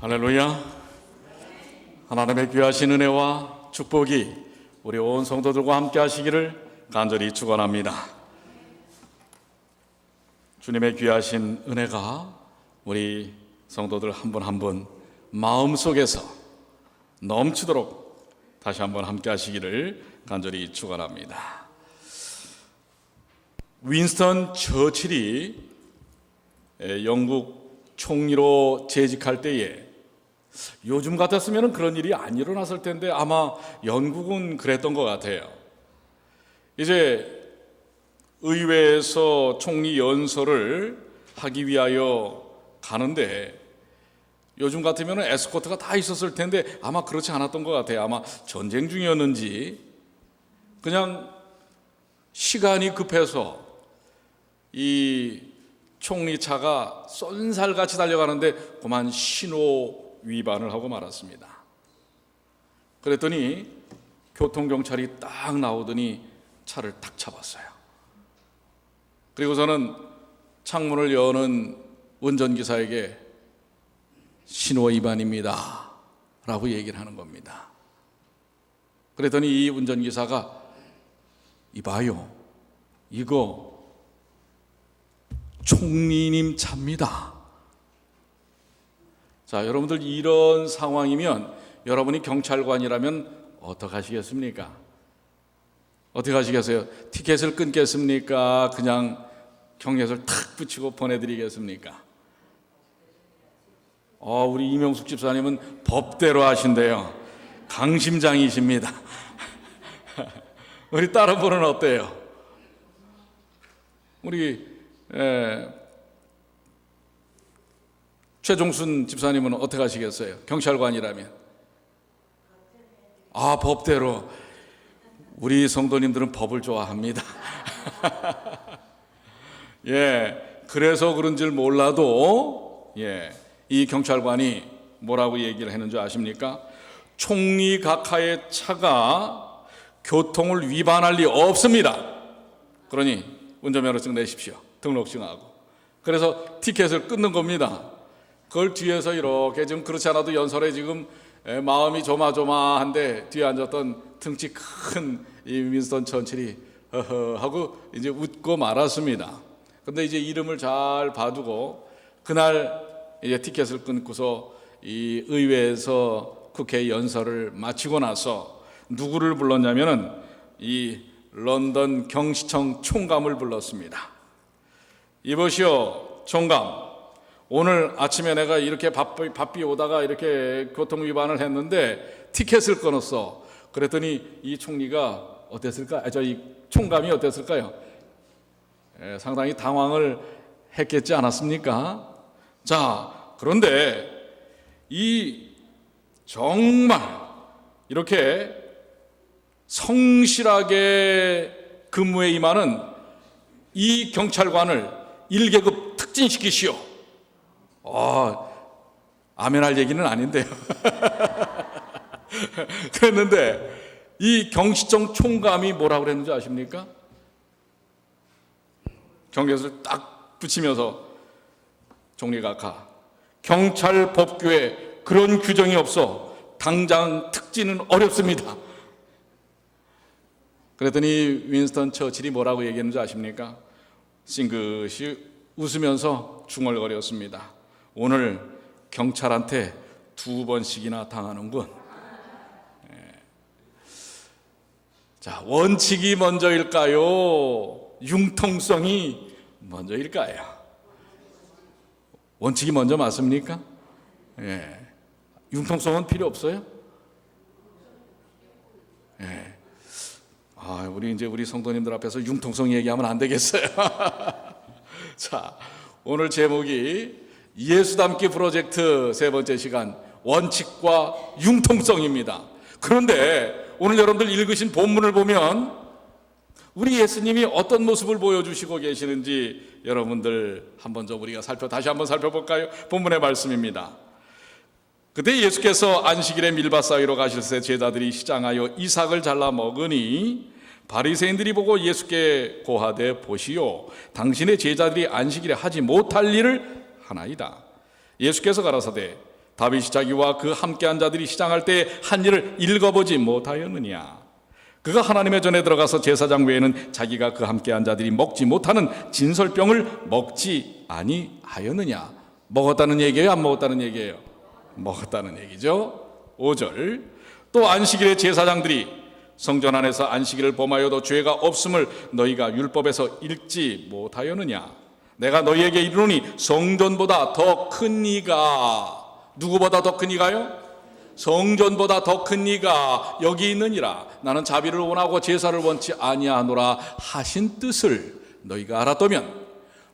할렐루야. 하나님의 귀하신 은혜와 축복이 우리 온 성도들과 함께 하시기를 간절히 축원합니다. 주님의 귀하신 은혜가 우리 성도들 한 분 한 분 마음속에서 넘치도록 다시 한번 함께 하시기를 간절히 축원합니다. 윈스턴 처칠이 영국 총리로 재직할 때에 요즘 같았으면 그런 일이 안 일어났을 텐데 아마 영국은 그랬던 것 같아요. 이제 의회에서 총리 연설을 하기 위하여 가는데 요즘 같으면 에스코트가 다 있었을 텐데 아마 그렇지 않았던 것 같아요. 아마 전쟁 중이었는지 그냥 시간이 급해서 이 총리 차가 쏜살같이 달려가는데 그만 신호 위반을 하고 말았습니다. 그랬더니 교통경찰이 딱 나오더니 차를 탁 잡았어요. 그리고서는 창문을 여는 운전기사에게 신호 위반입니다 라고 얘기를 하는 겁니다. 그랬더니 이 운전기사가 이봐요, 이거 총리님 차입니다. 자, 여러분들 이런 상황이면 여러분이 경찰관이라면 어떻게 하시겠습니까? 어떻게 하시겠어요? 티켓을 끊겠습니까? 그냥 경례서를 탁 붙이고 보내드리겠습니까? 우리 이명숙 집사님은 법대로 하신대요. 강심장이십니다. 우리 다른 분은 어때요? 우리 최종순 집사님은 어떻게 하시겠어요? 경찰관이라면. 법대로. 우리 성도님들은 법을 좋아합니다. 그래서 그런 줄 몰라도 이 경찰관이 뭐라고 얘기를 했는 줄 아십니까? 총리 각하의 차가 교통을 위반할 리 없습니다. 그러니 운전면허증 내십시오. 등록증하고. 그래서 티켓을 끊는 겁니다. 그걸 뒤에서 이렇게 지금 그렇지 않아도 연설에 지금 마음이 조마조마한데 뒤에 앉았던 등치 큰 이 윈스턴 처칠이 허허 하고 이제 웃고 말았습니다. 근데 이제 이름을 잘 봐두고 그날 이제 티켓을 끊고서 이 의회에서 국회 연설을 마치고 나서 누구를 불렀냐면은 이 런던 경시청 총감을 불렀습니다. 이보시오, 총감. 오늘 아침에 내가 이렇게 바삐 오다가 이렇게 교통 위반을 했는데 티켓을 끊었어. 그랬더니 이 총리가 어땠을까? 이 총감이 어땠을까요? 상당히 당황을 했겠지 않았습니까? 자, 그런데 이 정말 이렇게 성실하게 근무에 임하는 이 경찰관을 1계급 특진시키시오. 아멘 할 얘기는 아닌데요. 그랬는데 이 경시청 총감이 뭐라고 그랬는지 아십니까? 경계서를 딱 붙이면서 총리 각하, 경찰 법규에 그런 규정이 없어 당장 특진은 어렵습니다. 그랬더니 윈스턴 처칠이 뭐라고 얘기했는지 아십니까? 싱긋이 웃으면서 중얼거렸습니다. 오늘 경찰한테 2번씩이나 당하는군. 자, 원칙이 먼저일까요? 융통성이 먼저일까요? 원칙이 먼저 맞습니까? 융통성은 필요 없어요? 우리 성도님들 앞에서 융통성 얘기하면 안 되겠어요. 자, 오늘 제목이 예수 닮기 프로젝트 3번째 시간, 원칙과 융통성입니다. 그런데 오늘 여러분들 읽으신 본문을 보면 우리 예수님이 어떤 모습을 보여주시고 계시는지 여러분들 우리가 다시 한번 살펴볼까요? 본문의 말씀입니다. 그때 예수께서 안식일에 밀밭 사이로 가실 때 제자들이 시장하여 이삭을 잘라 먹으니 바리새인들이 보고 예수께 고하되 보시오, 당신의 제자들이 안식일에 하지 못할 일을 하나이다. 예수께서 가라사대 다윗이 자기와 그 함께한 자들이 시장할 때 한 일을 읽어보지 못하였느냐? 그가 하나님의 전에 들어가서 제사장 외에는 자기가 그 함께한 자들이 먹지 못하는 진설병을 먹지 아니하였느냐? 먹었다는 얘기예요? 안 먹었다는 얘기예요? 먹었다는 얘기죠. 5절, 또 안식일에 제사장들이 성전 안에서 안식일을 범하여도 죄가 없음을 너희가 율법에서 읽지 못하였느냐? 내가 너희에게 이르노니 성전보다 더 큰 이가, 누구보다 더 큰 이가요? 성전보다 더 큰 이가 여기 있느니라. 나는 자비를 원하고 제사를 원치 아니하노라 하신 뜻을 너희가 알았다면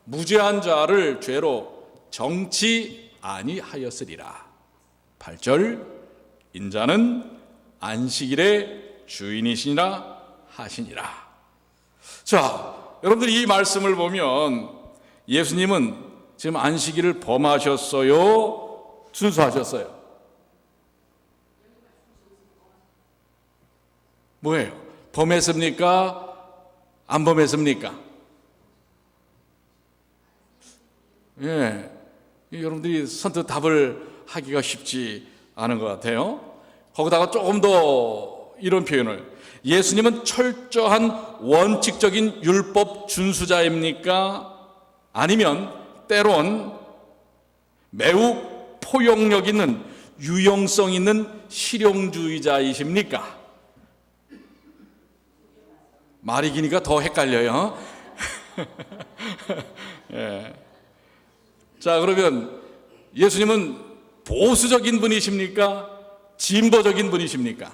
무죄한 자를 죄로 정치 아니하였으리라. 8절, 인자는 안식일의 주인이시니라 하시니라. 자, 여러분들 이 말씀을 보면 예수님은 지금 안식일을 범하셨어요? 준수하셨어요? 뭐예요? 범했습니까? 안 범했습니까? 예, 여러분들이 선뜻 답을 하기가 쉽지 않은 것 같아요. 거기다가 조금 더 이런 표현을, 예수님은 철저한 원칙적인 율법 준수자입니까? 아니면 때론 매우 포용력 있는 유용성 있는 실용주의자이십니까? 말이 기니까 더 헷갈려요. 예. 자, 그러면 예수님은 보수적인 분이십니까? 진보적인 분이십니까?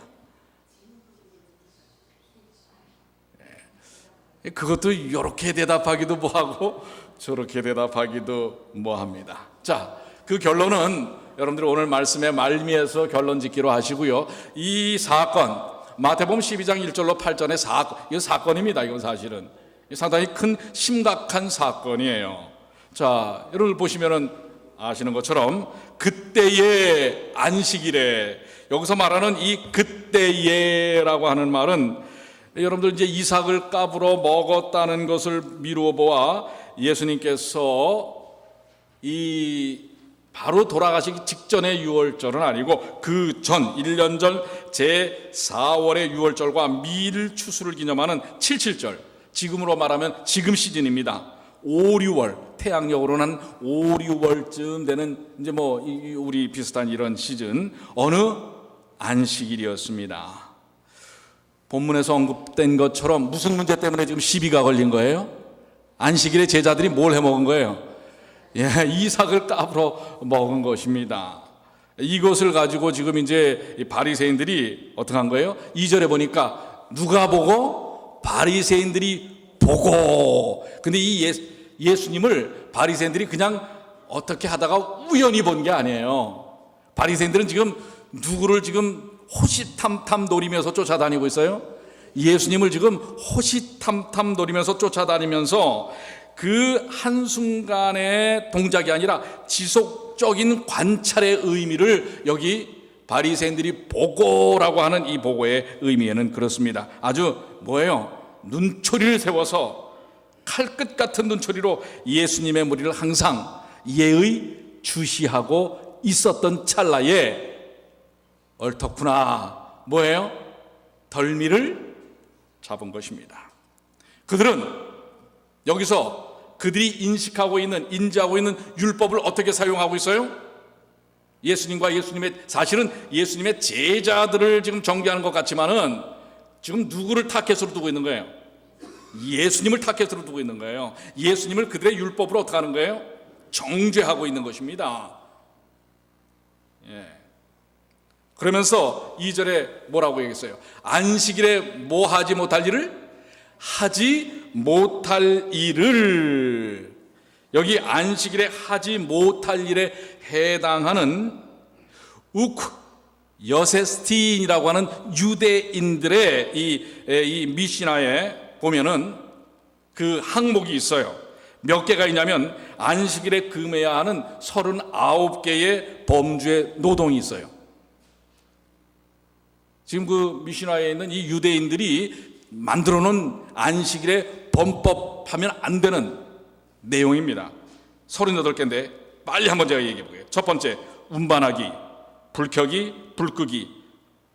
예. 그것도 이렇게 대답하기도 뭐하고 저렇게 대답하기도 뭐합니다. 자, 그 결론은 여러분들 오늘 말씀의 말미에서 결론 짓기로 하시고요. 이 사건, 마태복음 12장 1절로 8절의 이거 사건입니다. 이건 사실은 상당히 큰 심각한 사건이에요. 자, 여러분 보시면은 아시는 것처럼 그때의 안식일에, 여기서 말하는 이 그때에라고 하는 말은 여러분들 이제 이삭을 까불어 먹었다는 것을 미루어 보아 예수님께서 이 바로 돌아가시기 직전의 유월절은 아니고 그 전 1년 전 제4월의 유월절과 미일 추수를 기념하는 77절, 지금으로 말하면 지금 시즌입니다. 5, 6월, 태양력으로는 5, 6월쯤 되는 이제 뭐 우리 비슷한 이런 시즌, 어느 안식일이었습니다. 본문에서 언급된 것처럼 무슨 문제 때문에 지금 시비가 걸린 거예요? 안식일에 제자들이 뭘 해먹은 거예요? 예, 이삭을 까불어 먹은 것입니다. 이것을 가지고 지금 이제 바리새인들이 어떻게 한 거예요? 2절에 보니까 누가 보고? 바리새인들이 보고. 근데 이 예수님을 바리새인들이 그냥 어떻게 하다가 우연히 본 게 아니에요. 바리새인들은 지금 누구를 지금 호시탐탐 노리면서 쫓아다니고 있어요? 예수님을 지금 호시탐탐 노리면서 쫓아다니면서 그 한순간의 동작이 아니라 지속적인 관찰의 의미를 여기 바리새인들이 보고라고 하는 이 보고의 의미에는 그렇습니다. 아주 뭐예요? 눈초리를 세워서 칼끝 같은 눈초리로 예수님의 머리를 항상 예의 주시하고 있었던 찰나에 얼터구나 뭐예요? 덜미를 잡은 것입니다. 그들은 여기서 그들이 인식하고 있는, 인지하고 있는 율법을 어떻게 사용하고 있어요? 예수님과 사실은 예수님의 제자들을 지금 정죄하는 것 같지만은 지금 누구를 타겟으로 두고 있는 거예요? 예수님을 타겟으로 두고 있는 거예요. 예수님을 그들의 율법으로 어떻게 하는 거예요? 정죄하고 있는 것입니다. 예. 그러면서 2절에 뭐라고 얘기했어요? 안식일에 뭐 하지 못할 일을? 하지 못할 일을, 여기 안식일에 하지 못할 일에 해당하는 여세스틴이라고 하는 유대인들의 이 미시나에 보면은 그 항목이 있어요. 몇 개가 있냐면 안식일에 금해야 하는 39개의 범주의 노동이 있어요. 지금 그 미시나에 있는 이 유대인들이 만들어 놓은 안식일에 범법하면 안 되는 내용입니다. 38개인데 빨리 한번 제가 얘기해 볼게요. 첫 번째, 운반하기. 불 켜기, 불 끄기,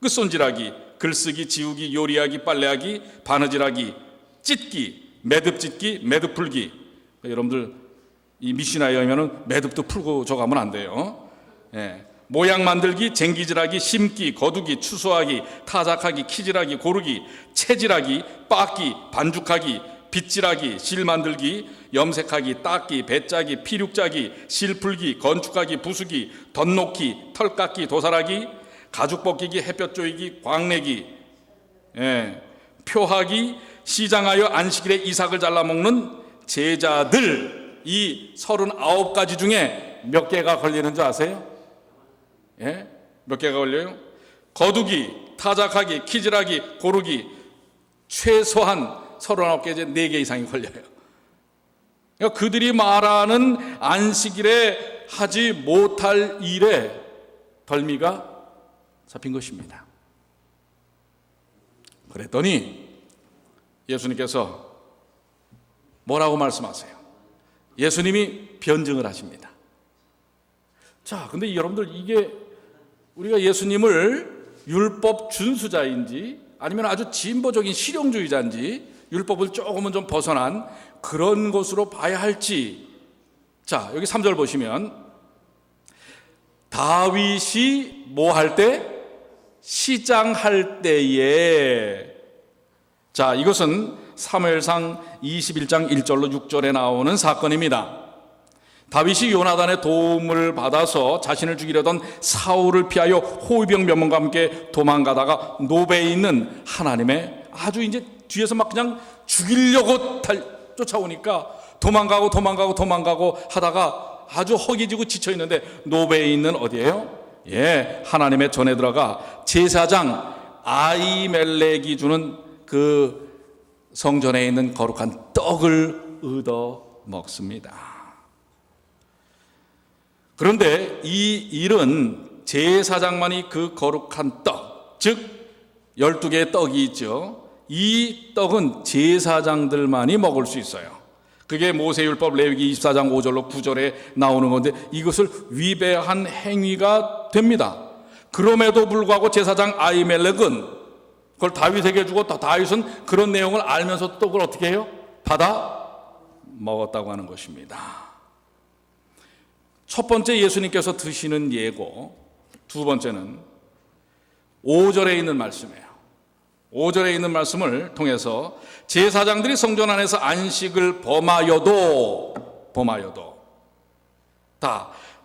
끝손질하기, 글쓰기, 지우기, 요리하기, 빨래하기, 바느질하기, 찢기, 매듭 찢기, 매듭 풀기. 여러분들 이 미시나에 의하면 매듭도 풀고 저가면 안 돼요. 예. 모양 만들기, 쟁기질하기, 심기, 거두기, 추수하기, 타작하기, 키질하기, 고르기, 채질하기, 빻기, 반죽하기, 빗질하기, 실 만들기, 염색하기, 닦기, 배짜기, 피륙짜기, 실 풀기, 건축하기, 부수기, 덧놓기, 털 깎기, 도살하기, 가죽 벗기기, 햇볕 조이기, 광내기, 표하기, 시장하여 안식일에 이삭을 잘라 먹는 제자들, 이 39가지 중에 몇 개가 걸리는 줄 아세요? 몇 개가 걸려요? 거두기, 타작하기, 키질하기, 고르기, 최소한 39개, 4개 이상이 걸려요. 그러니까 그들이 말하는 안식일에 하지 못할 일에 덜미가 잡힌 것입니다. 그랬더니 예수님께서 뭐라고 말씀하세요? 예수님이 변증을 하십니다. 자, 근데 여러분들 이게 우리가 예수님을 율법 준수자인지 아니면 아주 진보적인 실용주의자인지 율법을 조금은 좀 벗어난 그런 것으로 봐야 할지. 자, 여기 3절 보시면 다윗이 뭐 할 때? 시장할 때에. 자, 이것은 사무엘상 21장 1절로 6절에 나오는 사건입니다. 다윗이 요나단의 도움을 받아서 자신을 죽이려던 사울을 피하여 호위병 몇 명과 함께 도망가다가 노베에 있는 하나님의 아주 이제 뒤에서 막 그냥 죽이려고 쫓아오니까 도망가고 하다가 아주 허기지고 지쳐 있는데 노베에 있는 어디예요? 하나님의 전에 들어가 제사장 아히멜렉이 주는 그 성전에 있는 거룩한 떡을 얻어 먹습니다. 그런데 이 일은 제사장만이 그 거룩한 떡, 즉 12개의 떡이 있죠. 이 떡은 제사장들만이 먹을 수 있어요. 그게 모세율법 레위기 24장 5절로 9절에 나오는 건데 이것을 위배한 행위가 됩니다. 그럼에도 불구하고 제사장 아히멜렉은 그걸 다윗에게 주고 다윗은 그런 내용을 알면서 또 그걸 어떻게 해요? 받아 먹었다고 하는 것입니다. 첫 번째 예수님께서 드시는 예고, 두 번째는 5절에 있는 말씀이에요. 5절에 있는 말씀을 통해서 제사장들이 성전 안에서 안식을 범하여도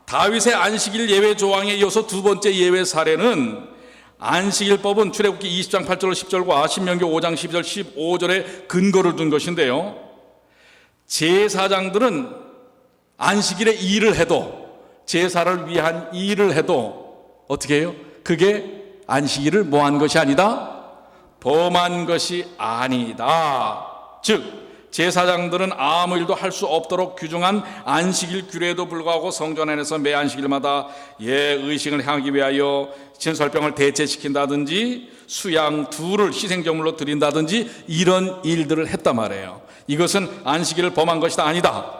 다윗의 안식일 예외 조항에 이어서 두 번째 예외 사례는 안식일법은 출애굽기 20장 8절 10절과 신명기 5장 12절 15절에 근거를 둔 것인데요. 제사장들은 안식일에 일을 해도 제사를 위한 일을 해도 어떻게 해요? 그게 안식일을 뭐한 것이 아니다? 범한 것이 아니다. 즉 제사장들은 아무 일도 할 수 없도록 규정한 안식일 규례에도 불구하고 성전 안에서 매 안식일마다 의식을 향하기 위하여 진설병을 대체시킨다든지 수양 둘을 희생제물로 드린다든지 이런 일들을 했단 말이에요. 이것은 안식일을 범한 것이다 아니다?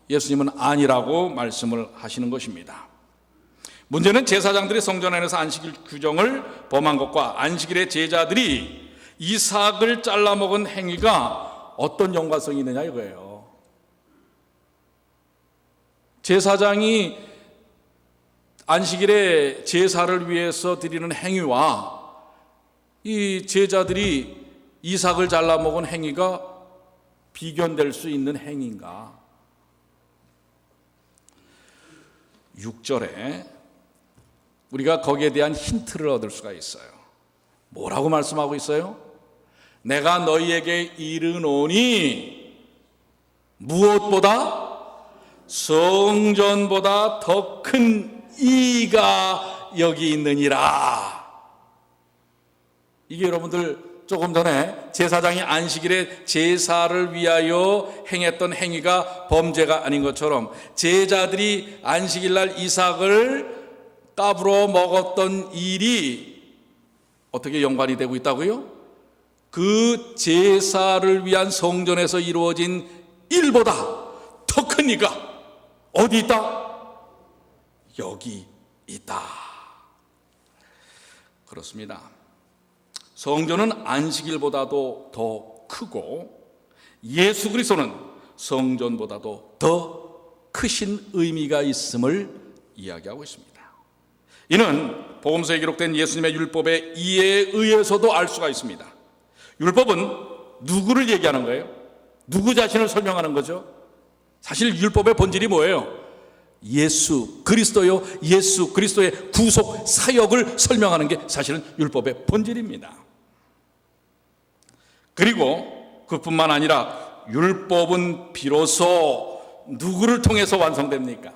예수님은 아니라고 말씀을 하시는 것입니다. 문제는 제사장들이 성전 안에서 안식일 규정을 범한 것과 안식일의 제자들이 이삭을 잘라 먹은 행위가 어떤 연관성이 있느냐 이거예요. 제사장이 안식일에 제사를 위해서 드리는 행위와 이 제자들이 이삭을 잘라 먹은 행위가 비견될 수 있는 행위인가? 6절에 우리가 거기에 대한 힌트를 얻을 수가 있어요. 뭐라고 말씀하고 있어요? 내가 너희에게 이르노니 무엇보다 성전보다 더 큰 이가 여기 있느니라. 이게 여러분들 조금 전에 제사장이 안식일에 제사를 위하여 행했던 행위가 범죄가 아닌 것처럼 제자들이 안식일날 이삭을 까불어 먹었던 일이 어떻게 연관이 되고 있다고요? 그 제사를 위한 성전에서 이루어진 일보다 더 큰 이가 어디 있다? 여기 있다. 그렇습니다. 성전은 안식일보다도 더 크고 예수 그리스도는 성전보다도 더 크신 의미가 있음을 이야기하고 있습니다. 이는 복음서에 기록된 예수님의 율법의 이해에 의해서도 알 수가 있습니다. 율법은 누구를 얘기하는 거예요? 누구 자신을 설명하는 거죠? 사실 율법의 본질이 뭐예요? 예수 그리스도요, 예수 그리스도의 구속 사역을 설명하는 게 사실은 율법의 본질입니다. 그리고 그뿐만 아니라 율법은 비로소 누구를 통해서 완성됩니까?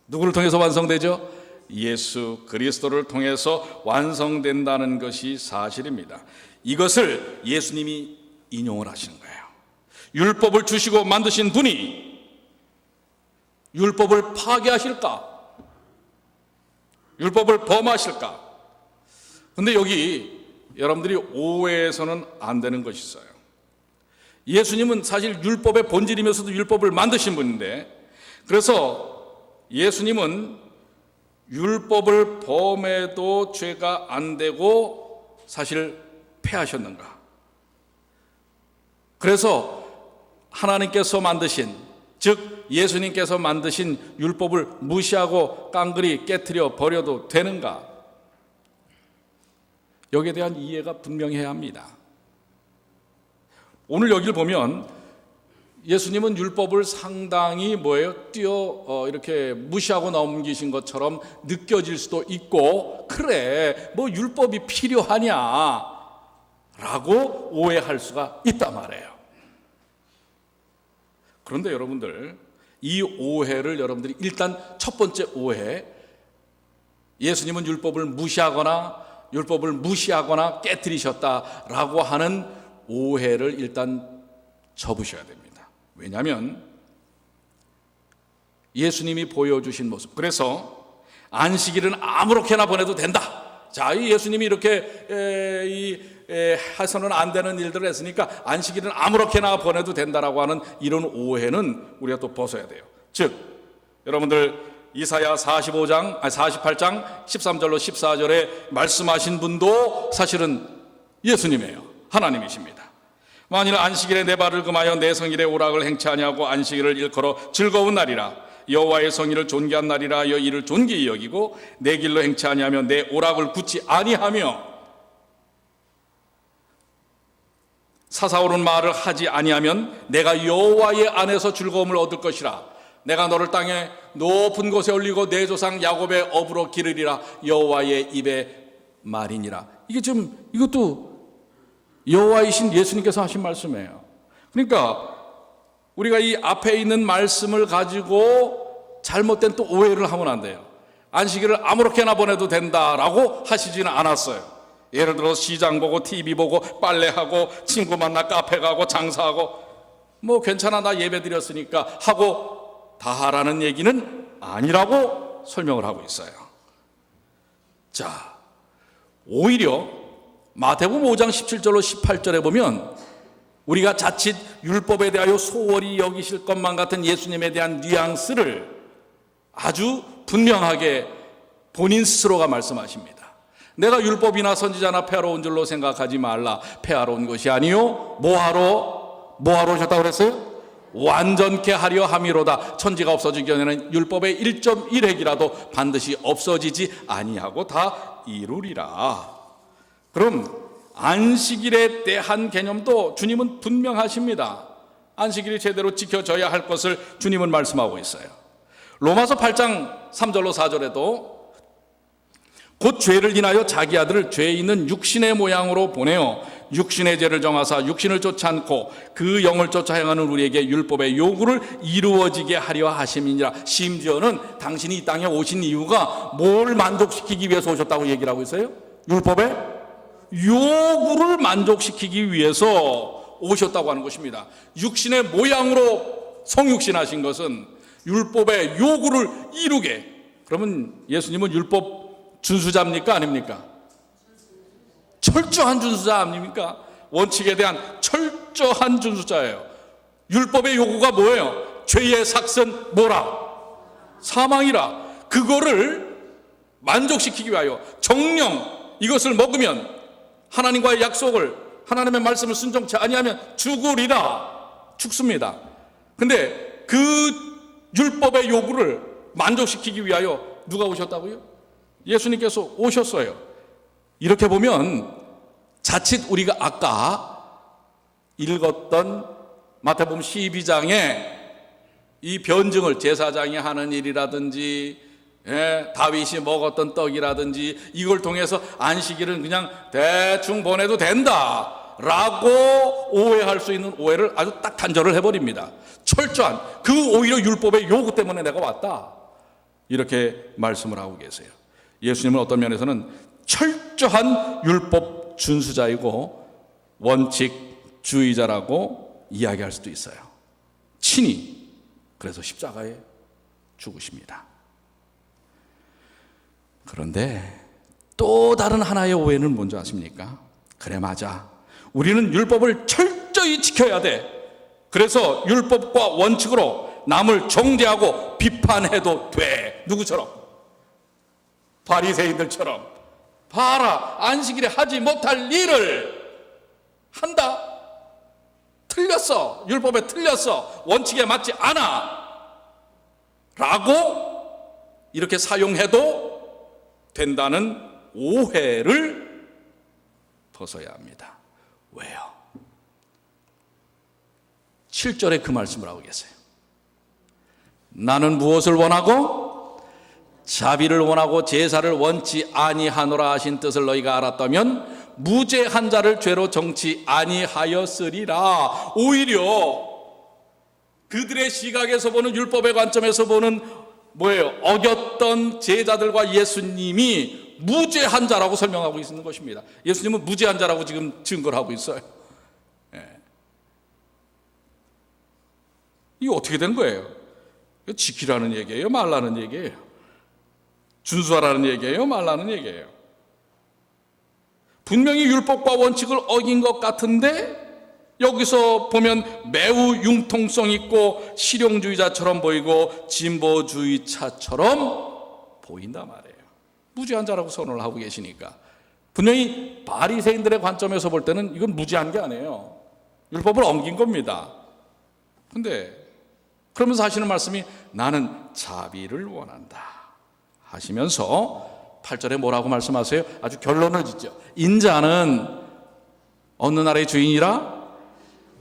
누구를 통해서 완성되죠? 예수 그리스도를 통해서 완성된다는 것이 사실입니다. 이것을 예수님이 인용을 하시는 거예요. 율법을 주시고 만드신 분이 율법을 파괴하실까? 율법을 범하실까? 근데 여기 여러분들이 오해해서는 안 되는 것이 있어요. 예수님은 사실 율법의 본질이면서도 율법을 만드신 분인데, 그래서 예수님은 율법을 범해도 죄가 안 되고 사실 패하셨는가? 그래서 하나님께서 만드신, 즉 예수님께서 만드신 율법을 무시하고 깡그리 깨트려 버려도 되는가? 여기에 대한 이해가 분명해야 합니다. 오늘 여기를 보면 예수님은 율법을 상당히 이렇게 무시하고 넘기신 것처럼 느껴질 수도 있고, 그래 뭐 율법이 필요하냐 라고 오해할 수가 있단 말이에요. 그런데 여러분들, 이 오해를 여러분들이 일단 첫 번째 오해, 예수님은 율법을 무시하거나 깨트리셨다라고 하는 오해를 일단 접으셔야 됩니다. 왜냐하면 예수님이 보여주신 모습, 그래서 안식일은 아무렇게나 보내도 된다. 자, 이 예수님이 이렇게 해서는 안 되는 일들을 했으니까 안식일은 아무렇게나 보내도 된다라고 하는 이런 오해는 우리가 또 벗어야 돼요. 즉, 여러분들 이사야 48장 13절로 14절에 말씀하신 분도 사실은 예수님이에요. 하나님이십니다. 만일 안식일에 내 발을 금하여 내 성일의 오락을 행치 아니하고 안식일을 일컬어 즐거운 날이라, 여호와의 성일을 존귀한 날이라 이를 존귀히 여기고 내 길로 행치 아니하며 내 오락을 굳지 아니하며 사사오른 말을 하지 아니하면 내가 여호와의 안에서 즐거움을 얻을 것이라. 내가 너를 땅에 높은 곳에 올리고 내 조상 야곱의 업으로 기르리라. 여호와의 입의 말이니라. 이게 지금 이것도 여호와이신 예수님께서 하신 말씀이에요. 그러니까 우리가 이 앞에 있는 말씀을 가지고 잘못된 또 오해를 하면 안 돼요. 안식일을 아무렇게나 보내도 된다라고 하시지는 않았어요. 예를 들어 시장 보고 TV 보고 빨래하고 친구 만나 카페 가고 장사하고 뭐 괜찮아 나 예배 드렸으니까 하고 다 하라는 얘기는 아니라고 설명을 하고 있어요. 자, 오히려 마태복음 5장 17절로 18절에 보면 우리가 자칫 율법에 대하여 소홀히 여기실 것만 같은 예수님에 대한 뉘앙스를 아주 분명하게 본인 스스로가 말씀하십니다. 내가 율법이나 선지자나 폐하러 온 줄로 생각하지 말라. 폐하러 온 것이 아니요 뭐하러 오셨다고 그랬어요? 완전케 하려 함이로다. 천지가 없어지기 전에는 율법의 1.1획이라도 반드시 없어지지 아니하고 다 이루리라. 그럼 안식일에 대한 개념도 주님은 분명하십니다. 안식일이 제대로 지켜져야 할 것을 주님은 말씀하고 있어요. 로마서 8장 3절로 4절에도 곧 죄를 인하여 자기 아들을 죄 있는 육신의 모양으로 보내어 육신의 죄를 정하사 육신을 쫓지 않고 그 영을 쫓아 행하는 우리에게 율법의 요구를 이루어지게 하려 하심이니라. 심지어는 당신이 이 땅에 오신 이유가 뭘 만족시키기 위해서 오셨다고 얘기를 하고 있어요? 율법의 요구를 만족시키기 위해서 오셨다고 하는 것입니다. 육신의 모양으로 성육신하신 것은 율법의 요구를 이루게. 그러면 예수님은 율법 준수자입니까? 아닙니까? 철저한 준수자 아닙니까? 원칙에 대한 철저한 준수자예요. 율법의 요구가 뭐예요? 죄의 삭은 뭐라? 사망이라. 그거를 만족시키기 위하여 정령 이것을 먹으면 하나님과의 약속을, 하나님의 말씀을 순종치 아니하면 죽으리라. 죽습니다. 근데 그 율법의 요구를 만족시키기 위하여 누가 오셨다고요? 예수님께서 오셨어요. 이렇게 보면 자칫 우리가 아까 읽었던 마태복음 12장에 이 변증을, 제사장이 하는 일이라든지 다윗이 먹었던 떡이라든지 이걸 통해서 안식일은 그냥 대충 보내도 된다 라고 오해할 수 있는 오해를 아주 딱 단절을 해버립니다. 철저한, 그 오히려 율법의 요구 때문에 내가 왔다, 이렇게 말씀을 하고 계세요. 예수님은 어떤 면에서는 철저한 율법 준수자이고 원칙주의자라고 이야기할 수도 있어요. 친히 그래서 십자가에 죽으십니다. 그런데 또 다른 하나의 오해는 뭔지 아십니까? 그래, 맞아, 우리는 율법을 철저히 지켜야 돼. 그래서 율법과 원칙으로 남을 정죄하고 비판해도 돼. 누구처럼? 바리새인들처럼. 봐라, 안식일에 하지 못할 일을 한다. 틀렸어. 율법에 틀렸어. 원칙에 맞지 않아. 라고 이렇게 사용해도 된다는 오해를 벗어야 합니다. 왜요? 7절에 그 말씀을 하고 계세요. 나는 무엇을 원하고 자비를 원하고 제사를 원치 아니하노라 하신 뜻을 너희가 알았다면 무죄한 자를 죄로 정치 아니하였으리라. 오히려 그들의 시각에서 보는, 율법의 관점에서 보는 뭐예요? 어겼던 제자들과 예수님이 무죄한 자라고 설명하고 있는 것입니다. 예수님은 무죄한 자라고 지금 증거를 하고 있어요. 이게 어떻게 된 거예요? 지키라는 얘기예요? 말라는 얘기예요? 준수하라는 얘기예요? 말라는 얘기예요? 분명히 율법과 원칙을 어긴 것 같은데 여기서 보면 매우 융통성 있고 실용주의자처럼 보이고 진보주의자처럼 보인단 말이에요. 무죄한 자라고 선언을 하고 계시니까 분명히 바리새인들의 관점에서 볼 때는 이건 무죄한 게 아니에요. 율법을 어긴 겁니다. 근데 그러면서 하시는 말씀이 나는 자비를 원한다 하시면서 8절에 뭐라고 말씀하세요? 아주 결론을 짓죠. 인자는 어느 나라의 주인이라?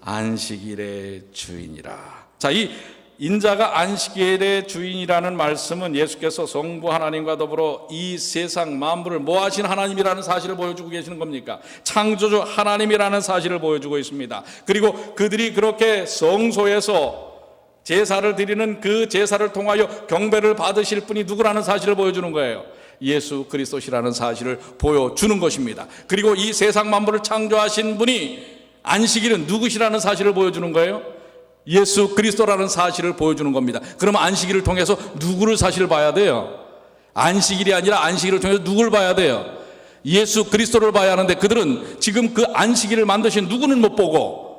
안식일의 주인이라. 자, 이 인자가 안식일의 주인이라는 말씀은 예수께서 성부 하나님과 더불어 이 세상 만물을 모하신 하나님이라는 사실을 보여주고 계시는 겁니까? 창조주 하나님이라는 사실을 보여주고 있습니다. 그리고 그들이 그렇게 성소에서 제사를 드리는 그 제사를 통하여 경배를 받으실 분이 누구라는 사실을 보여주는 거예요. 예수 그리스도시라는 사실을 보여주는 것입니다. 그리고 이 세상 만물을 창조하신 분이 안식일은 누구시라는 사실을 보여주는 거예요. 예수 그리스도라는 사실을 보여주는 겁니다. 그러면 안식일을 통해서 누구를 사실 봐야 돼요? 안식일이 아니라 안식일을 통해서 누굴 봐야 돼요? 예수 그리스도를 봐야 하는데 그들은 지금 그 안식일을 만드신 누구는 못 보고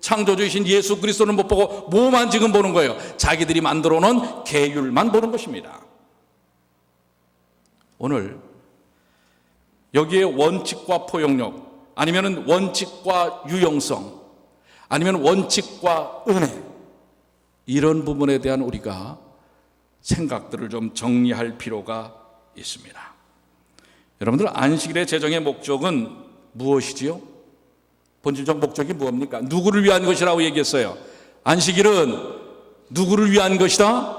창조주이신 예수 그리스도는 못 보고 뭐만 지금 보는 거예요? 자기들이 만들어 놓은 계율만 보는 것입니다. 오늘 여기에 원칙과 포용력, 아니면 원칙과 유용성, 아니면 원칙과 은혜, 이런 부분에 대한 우리가 생각들을 좀 정리할 필요가 있습니다. 여러분들, 안식일의 제정의 목적은 무엇이지요? 본질적 목적이 뭡니까? 누구를 위한 것이라고 얘기했어요. 안식일은 누구를 위한 것이다?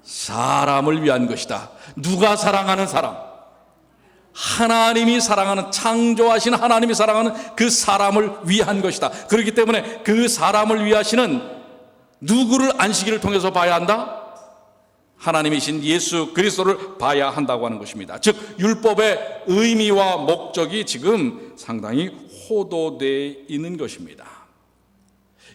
사람을 위한 것이다. 누가 사랑하는 사람? 하나님이 사랑하는, 창조하신 하나님이 사랑하는 그 사람을 위한 것이다. 그렇기 때문에 그 사람을 위하시는 누구를 안식일을 통해서 봐야 한다? 하나님이신 예수 그리스도를 봐야 한다고 하는 것입니다. 즉 율법의 의미와 목적이 지금 상당히 호도되어 있는 것입니다.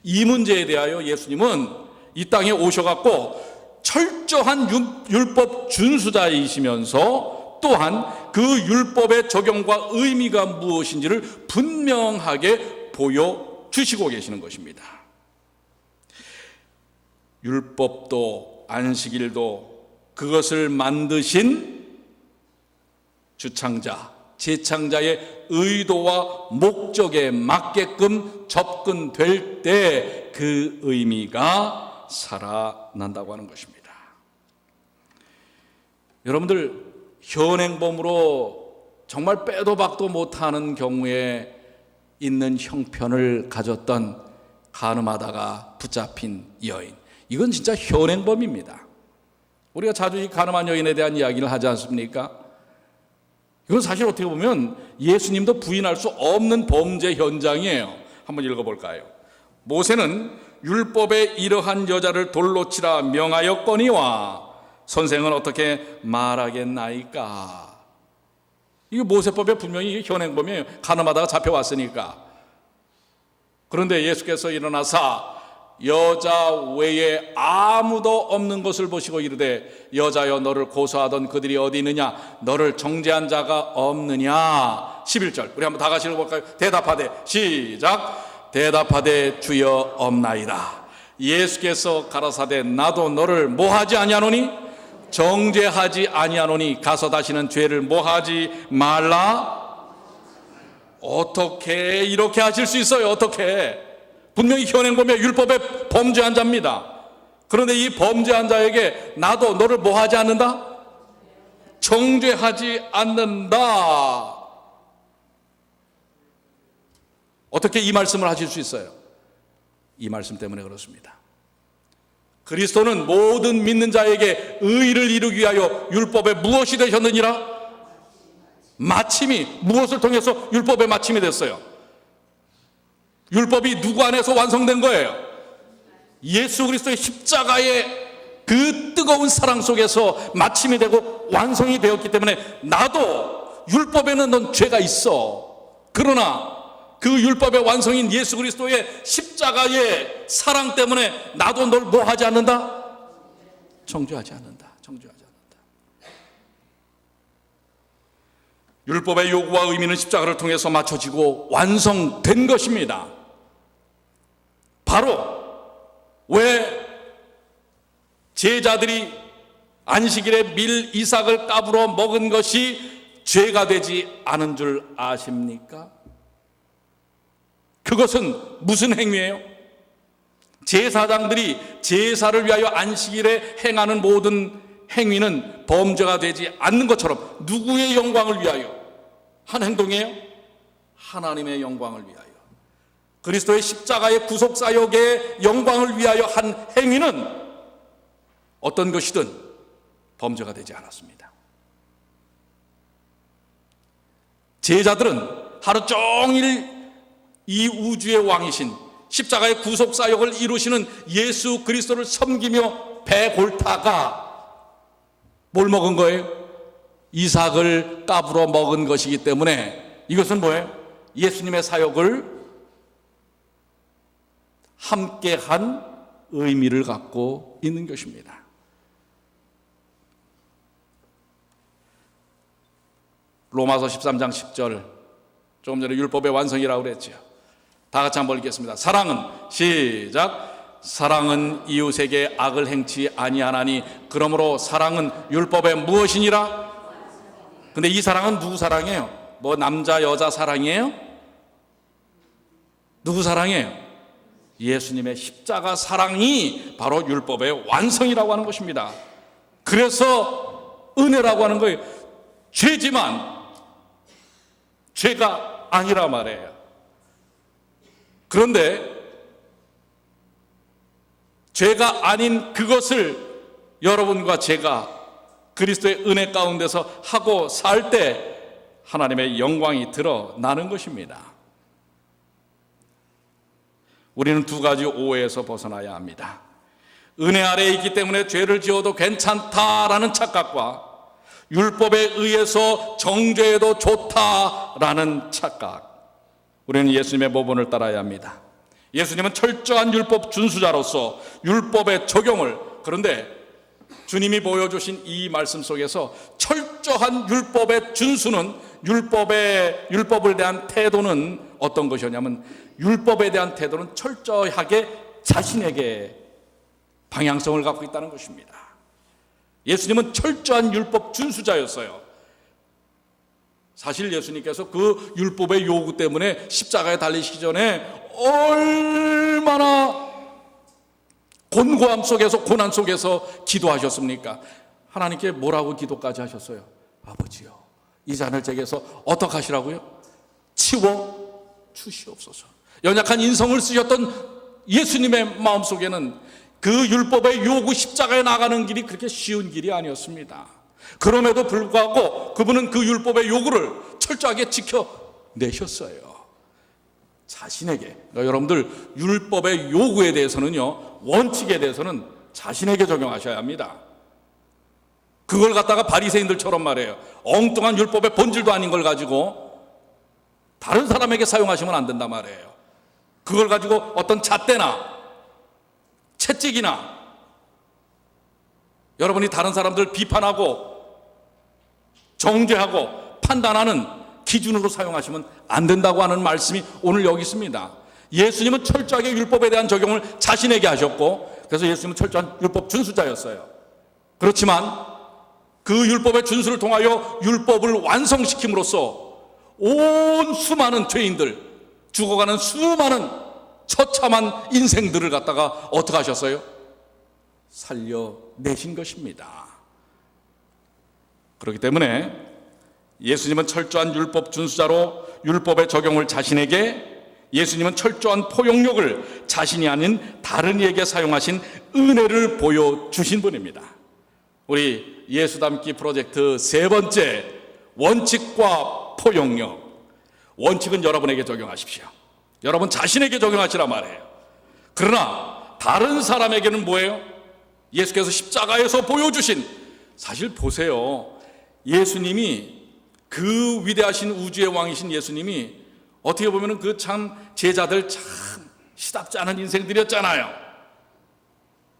이 문제에 대하여 예수님은 이 땅에 오셔갖고 철저한 율법 준수자이시면서 또한 그 율법의 적용과 의미가 무엇인지를 분명하게 보여주시고 계시는 것입니다. 율법도 안식일도 그것을 만드신 주창자 제창자의 의도와 목적에 맞게끔 접근될 때 그 의미가 살아난다고 하는 것입니다. 여러분들, 현행범으로 정말 빼도 박도 못하는 경우에 있는 형편을 가졌던 간음하다가 붙잡힌 여인, 이건 진짜 현행범입니다. 우리가 자주 이 간음한 여인에 대한 이야기를 하지 않습니까? 이건 사실 어떻게 보면 예수님도 부인할 수 없는 범죄 현장이에요. 한번 읽어볼까요? 모세는 율법에 이러한 여자를 돌로 치라 명하였거니와 선생은 어떻게 말하겠나이까? 이게 모세법에 분명히 현행범이에요. 간음하다가 잡혀왔으니까. 그런데 예수께서 일어나사 여자 외에 아무도 없는 것을 보시고 이르되 여자여 너를 고소하던 그들이 어디 있느냐? 너를 정죄한 자가 없느냐? 11절 우리 한번 다 같이 읽어볼까요? 대답하되 시작. 대답하되 주여 없나이다. 예수께서 가라사대 나도 너를 뭐하지 아니하노니? 정죄하지 아니하노니 가서 다시는 죄를 뭐하지 말라. 어떻게 이렇게 하실 수 있어요? 어떻게? 분명히 현행범의 율법에 범죄한 자입니다. 그런데 이 범죄한 자에게 나도 너를 뭐하지 않는다? 정죄하지 않는다. 어떻게 이 말씀을 하실 수 있어요? 이 말씀 때문에 그렇습니다. 그리스도는 모든 믿는 자에게 의를 이루기 위하여 율법에 무엇이 되셨느니라? 마침이. 무엇을 통해서 율법의 마침이 됐어요? 율법이 누구 안에서 완성된 거예요? 예수 그리스도의 십자가의 그 뜨거운 사랑 속에서 마침이 되고 완성이 되었기 때문에 나도 율법에는 넌 죄가 있어. 그러나 그 율법의 완성인 예수 그리스도의 십자가의 사랑 때문에 나도 널 뭐 하지 않는다? 정죄하지 않는다. 정죄하지 않는다. 율법의 요구와 의미는 십자가를 통해서 맞춰지고 완성된 것입니다. 바로 왜 제자들이 안식일에 밀 이삭을 까불어 먹은 것이 죄가 되지 않은 줄 아십니까? 그것은 무슨 행위예요? 제사장들이 제사를 위하여 안식일에 행하는 모든 행위는 범죄가 되지 않는 것처럼 누구의 영광을 위하여 한 행동이에요? 하나님의 영광을 위하여. 그리스도의 십자가의 구속사역의 영광을 위하여 한 행위는 어떤 것이든 범죄가 되지 않았습니다. 제자들은 하루 종일 이 우주의 왕이신 십자가의 구속사역을 이루시는 예수 그리스도를 섬기며 배골타가 뭘 먹은 거예요? 이삭을 까불어 먹은 것이기 때문에 이것은 뭐예요? 예수님의 사역을 함께한 의미를 갖고 있는 것입니다. 로마서 13장 10절, 조금 전에 율법의 완성이라고 그랬죠. 다 같이 한번 읽겠습니다. 사랑은 시작. 사랑은 이웃에게 악을 행치 아니하나니 그러므로 사랑은 율법의 무엇이니라? 근데 이 사랑은 누구 사랑이에요? 뭐 남자 여자 사랑이에요? 누구 사랑이에요? 예수님의 십자가 사랑이 바로 율법의 완성이라고 하는 것입니다. 그래서 은혜라고 하는 거예요. 죄지만 죄가 아니라 말이에요. 그런데 죄가 아닌 그것을 여러분과 제가 그리스도의 은혜 가운데서 하고 살 때 하나님의 영광이 드러나는 것입니다. 우리는 두 가지 오해에서 벗어나야 합니다. 은혜 아래에 있기 때문에 죄를 지어도 괜찮다라는 착각과 율법에 의해서 정죄해도 좋다라는 착각. 우리는 예수님의 모본을 따라야 합니다. 예수님은 철저한 율법 준수자로서 율법의 적용을, 그런데 주님이 보여주신 이 말씀 속에서 철저한 율법의 준수는 율법을 대한 태도는 어떤 것이었냐면 율법에 대한 태도는 철저하게 자신에게 방향성을 갖고 있다는 것입니다. 예수님은 철저한 율법 준수자였어요. 사실 예수님께서 그 율법의 요구 때문에 십자가에 달리시기 전에 얼마나 곤고함 속에서, 고난 속에서 기도하셨습니까? 하나님께 뭐라고 기도까지 하셨어요? 아버지요, 이 잔을 제게서 어떻게 하시라고요? 치워 주시옵소서. 연약한 인성을 쓰셨던 예수님의 마음속에는 그 율법의 요구, 십자가에 나가는 길이 그렇게 쉬운 길이 아니었습니다. 그럼에도 불구하고 그분은 그 율법의 요구를 철저하게 지켜내셨어요. 자신에게, 그러니까 여러분들 율법의 요구에 대해서는요, 원칙에 대해서는 자신에게 적용하셔야 합니다. 그걸 갖다가 바리새인들처럼 말해요. 엉뚱한 율법의 본질도 아닌 걸 가지고 다른 사람에게 사용하시면 안 된단 말이에요. 그걸 가지고 어떤 잣대나 채찍이나 여러분이 다른 사람들 비판하고 정죄하고 판단하는 기준으로 사용하시면 안 된다고 하는 말씀이 오늘 여기 있습니다. 예수님은 철저하게 율법에 대한 적용을 자신에게 하셨고, 그래서 예수님은 철저한 율법 준수자였어요. 그렇지만 그 율법의 준수를 통하여 율법을 완성시킴으로써 온 수많은 죄인들, 죽어가는 수많은 처참한 인생들을 갖다가 어떻게 하셨어요? 살려내신 것입니다. 그렇기 때문에 예수님은 철저한 율법 준수자로 율법의 적용을 자신에게, 예수님은 철저한 포용력을 자신이 아닌 다른 이에게 사용하신 은혜를 보여주신 분입니다. 우리 예수 닮기 프로젝트 세 번째, 원칙과 포용력. 원칙은 여러분에게 적용하십시오. 여러분 자신에게 적용하시란 말이에요. 그러나 다른 사람에게는 뭐예요? 예수께서 십자가에서 보여주신, 사실 보세요, 예수님이, 그 위대하신 우주의 왕이신 예수님이 어떻게 보면 그 참 제자들 참 시답지 않은 인생들이었잖아요.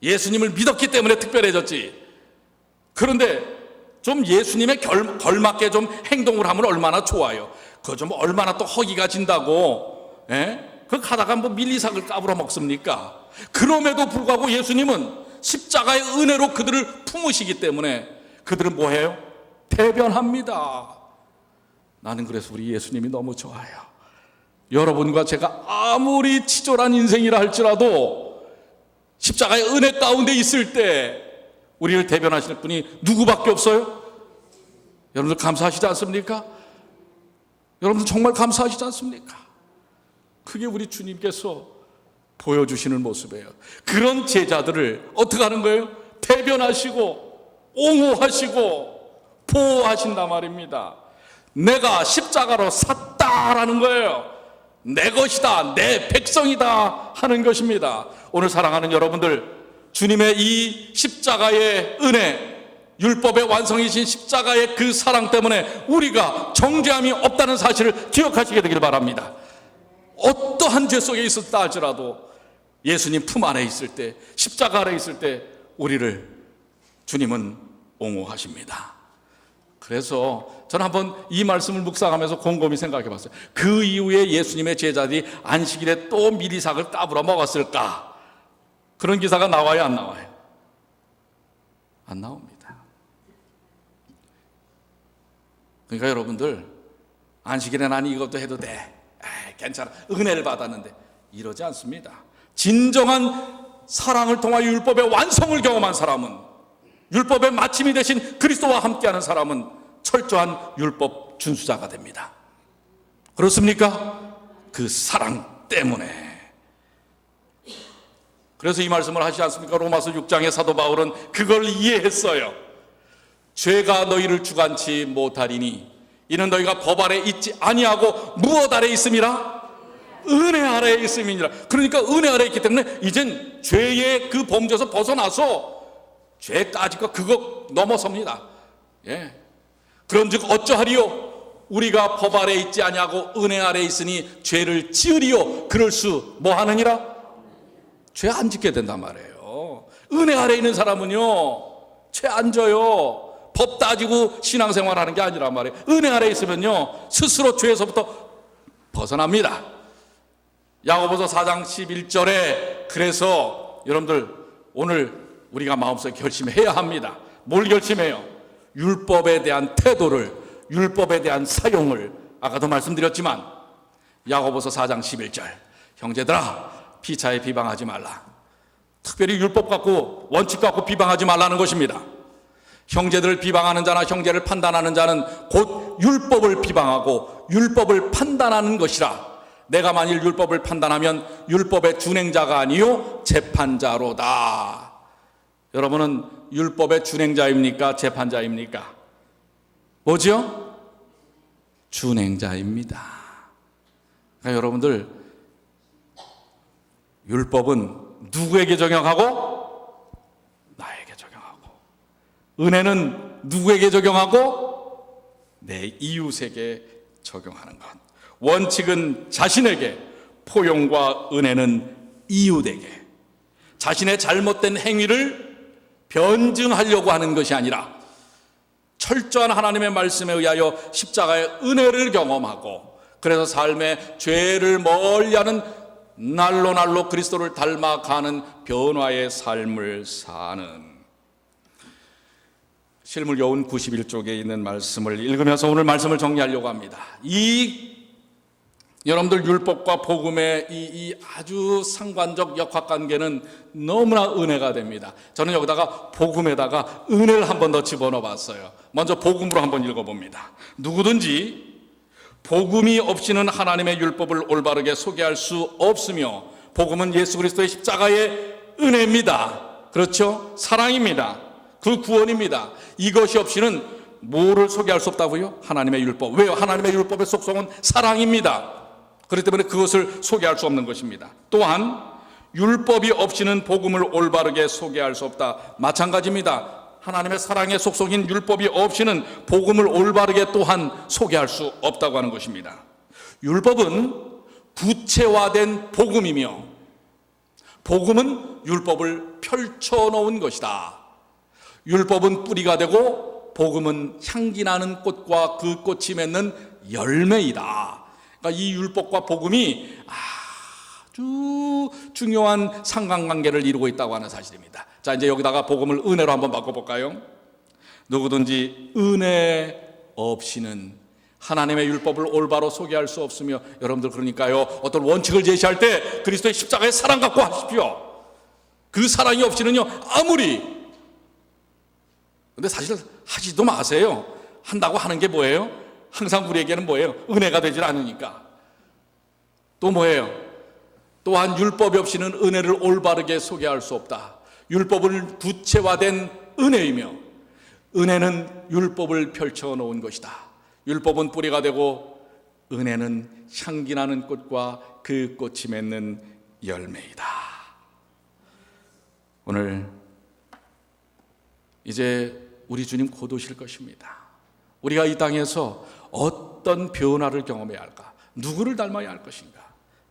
예수님을 믿었기 때문에 특별해졌지. 그런데 좀 예수님의 걸맞게 좀 행동을 하면 얼마나 좋아요. 그거 좀 얼마나 또 허기가 진다고, 그 가다가 뭐 밀리삭을 까불어 먹습니까? 그럼에도 불구하고 예수님은 십자가의 은혜로 그들을 품으시기 때문에 그들은 뭐해요? 대변합니다. 나는 그래서 우리 예수님이 너무 좋아요. 여러분과 제가 아무리 치졸한 인생이라 할지라도 십자가의 은혜 가운데 있을 때 우리를 대변하실 분이 누구밖에 없어요? 여러분들 감사하시지 않습니까? 여러분들 정말 감사하시지 않습니까? 그게 우리 주님께서 보여주시는 모습이에요. 그런 제자들을 어떻게 하는 거예요? 대변하시고 옹호하시고 보호하신단 말입니다. 내가 십자가로 샀다라는 거예요. 내 것이다, 내 백성이다 하는 것입니다. 오늘 사랑하는 여러분들, 주님의 이 십자가의 은혜, 율법의 완성이신 십자가의 그 사랑 때문에 우리가 정죄함이 없다는 사실을 기억하시게 되길 바랍니다. 어떠한 죄 속에 있었다 할지라도 예수님 품 안에 있을 때, 십자가 아래 있을 때 우리를 주님은 옹호하십니다. 그래서 저는 한번 이 말씀을 묵상하면서 곰곰이 생각해 봤어요. 그 이후에 예수님의 제자들이 안식일에 또 미리삭을 까불어 먹었을까? 그런 기사가 나와요, 안 나와요? 안 나옵니다. 그러니까 여러분들, 안식일에 난 이것도 해도 돼, 괜찮아, 은혜를 받았는데, 이러지 않습니다. 진정한 사랑을 통하여 율법의 완성을 경험한 사람은, 율법의 마침이 되신 그리스도와 함께하는 사람은 철저한 율법 준수자가 됩니다. 그렇습니까? 그 사랑 때문에. 그래서 이 말씀을 하시지 않습니까? 로마서 6장의 사도 바울은 그걸 이해했어요. 죄가 너희를 주관치 못하리니 이는 너희가 법 아래 있지 아니하고 무엇 아래 있음이라? 은혜 아래에 있음이니라. 그러니까 은혜 아래에 있기 때문에 이젠 죄의 그 범죄에서 벗어나서 죄까지가 그거 넘어섭니다. 예. 그런즉 어쩌하리요? 우리가 법 아래 있지 아니하고 은혜 아래 있으니 죄를 지으리요? 그럴 수 뭐 하느니라? 죄 안 짓게 된단 말이에요. 은혜 아래 있는 사람은요, 죄 안 져요. 법 따지고 신앙생활하는 게 아니란 말이에요. 은혜 아래 있으면요, 스스로 죄에서부터 벗어납니다. 야고보서 4장 11절에 그래서 여러분들 오늘 우리가 마음속에 결심해야 합니다. 뭘 결심해요? 율법에 대한 태도를, 율법에 대한 사용을 아까도 말씀드렸지만 야고보서 4장 11절 형제들아 피차에 비방하지 말라. 특별히 율법 갖고 원칙 갖고 비방하지 말라는 것입니다. 형제들을 비방하는 자나 형제를 판단하는 자는 곧 율법을 비방하고 율법을 판단하는 것이라. 내가 만일 율법을 판단하면 율법의 준행자가 아니요 재판자로다. 여러분은 율법의 준행자입니까? 재판자입니까? 뭐죠? 준행자입니다. 그러니까 여러분들 율법은 누구에게 적용하고? 나에게 적용하고. 은혜는 누구에게 적용하고? 내 이웃에게 적용하는 것. 원칙은 자신에게, 포용과 은혜는 이웃에게. 자신의 잘못된 행위를 변증하려고 하는 것이 아니라 철저한 하나님의 말씀에 의하여 십자가의 은혜를 경험하고 그래서 삶의 죄를 멀리하는 날로 그리스도를 닮아가는 변화의 삶을 사는 실물요한 91쪽에 있는 말씀을 읽으면서 오늘 말씀을 정리하려고 합니다. 여러분들 율법과 복음의 이 아주 상관적 역학관계는 너무나 은혜가 됩니다. 저는 여기다가 복음에다가 은혜를 한 번 더 집어넣어 봤어요. 먼저 복음으로 한번 읽어봅니다. 누구든지 복음이 없이는 하나님의 율법을 올바르게 소개할 수 없으며 복음은 예수 그리스도의 십자가의 은혜입니다. 그렇죠? 사랑입니다. 그 구원입니다. 이것이 없이는 뭐를 소개할 수 없다고요? 하나님의 율법. 왜요? 하나님의 율법의 속성은 사랑입니다. 그렇기 때문에 그것을 소개할 수 없는 것입니다. 또한 율법이 없이는 복음을 올바르게 소개할 수 없다. 마찬가지입니다. 하나님의 사랑의 속성인 율법이 없이는 복음을 올바르게 또한 소개할 수 없다고 하는 것입니다. 율법은 구체화된 복음이며 복음은 율법을 펼쳐놓은 것이다. 율법은 뿌리가 되고 복음은 향기 나는 꽃과 그 꽃이 맺는 열매이다. 그러니까 이 율법과 복음이 아주 중요한 상관관계를 이루고 있다고 하는 사실입니다. 자, 이제 여기다가 복음을 은혜로 한번 바꿔볼까요? 누구든지 은혜 없이는 하나님의 율법을 올바로 소개할 수 없으며 여러분들 그러니까요 어떤 원칙을 제시할 때 그리스도의 십자가의 사랑 갖고 하십시오. 그 사랑이 없이는요 아무리 근데 사실 하지도 마세요. 한다고 하는 게 뭐예요? 항상 우리에게는 뭐예요? 은혜가 되질 않으니까. 또 뭐예요? 또한 율법이 없이는 은혜를 올바르게 소개할 수 없다. 율법은 구체화된 은혜이며 은혜는 율법을 펼쳐놓은 것이다. 율법은 뿌리가 되고 은혜는 향기나는 꽃과 그 꽃이 맺는 열매이다. 오늘 이제 우리 주님 곧 오실 것입니다. 우리가 이 땅에서 어떤 변화를 경험해야 할까? 누구를 닮아야 할 것인가?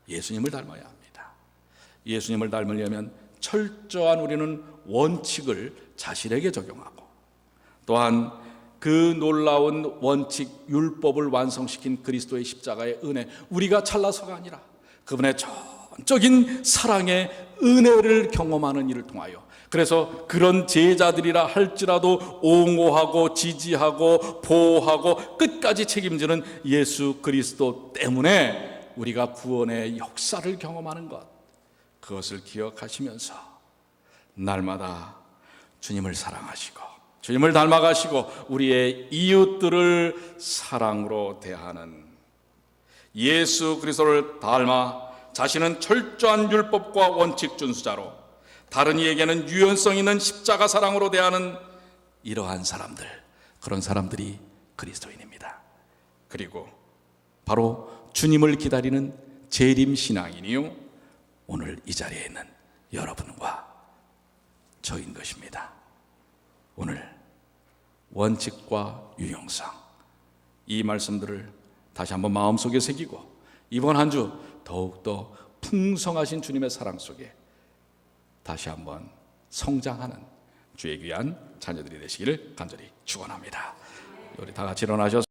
예수님을 닮아야 합니다. 예수님을 닮으려면 철저한 우리는 원칙을 자신에게 적용하고 또한 그 놀라운 원칙 율법을 완성시킨 그리스도의 십자가의 은혜, 우리가 찰나서가 아니라 그분의 전적인 사랑의 은혜를 경험하는 일을 통하여 그래서 그런 제자들이라 할지라도 옹호하고 지지하고 보호하고 끝까지 책임지는 예수 그리스도 때문에 우리가 구원의 역사를 경험하는 것, 그것을 기억하시면서 날마다 주님을 사랑하시고 주님을 닮아가시고 우리의 이웃들을 사랑으로 대하는 예수 그리스도를 닮아 자신은 철저한 율법과 원칙 준수자로 다른 이에게는 유연성 있는 십자가 사랑으로 대하는 이러한 사람들, 그런 사람들이 그리스도인입니다. 그리고 바로 주님을 기다리는 재림신앙인이요 오늘 이 자리에 있는 여러분과 저인 것입니다. 오늘 원칙과 유용성, 이 말씀들을 다시 한번 마음속에 새기고 이번 한 주 더욱더 풍성하신 주님의 사랑 속에 다시 한번 성장하는 주의 귀한 자녀들이 되시기를 간절히 축원합니다. 우리 다 같이 일어나셔서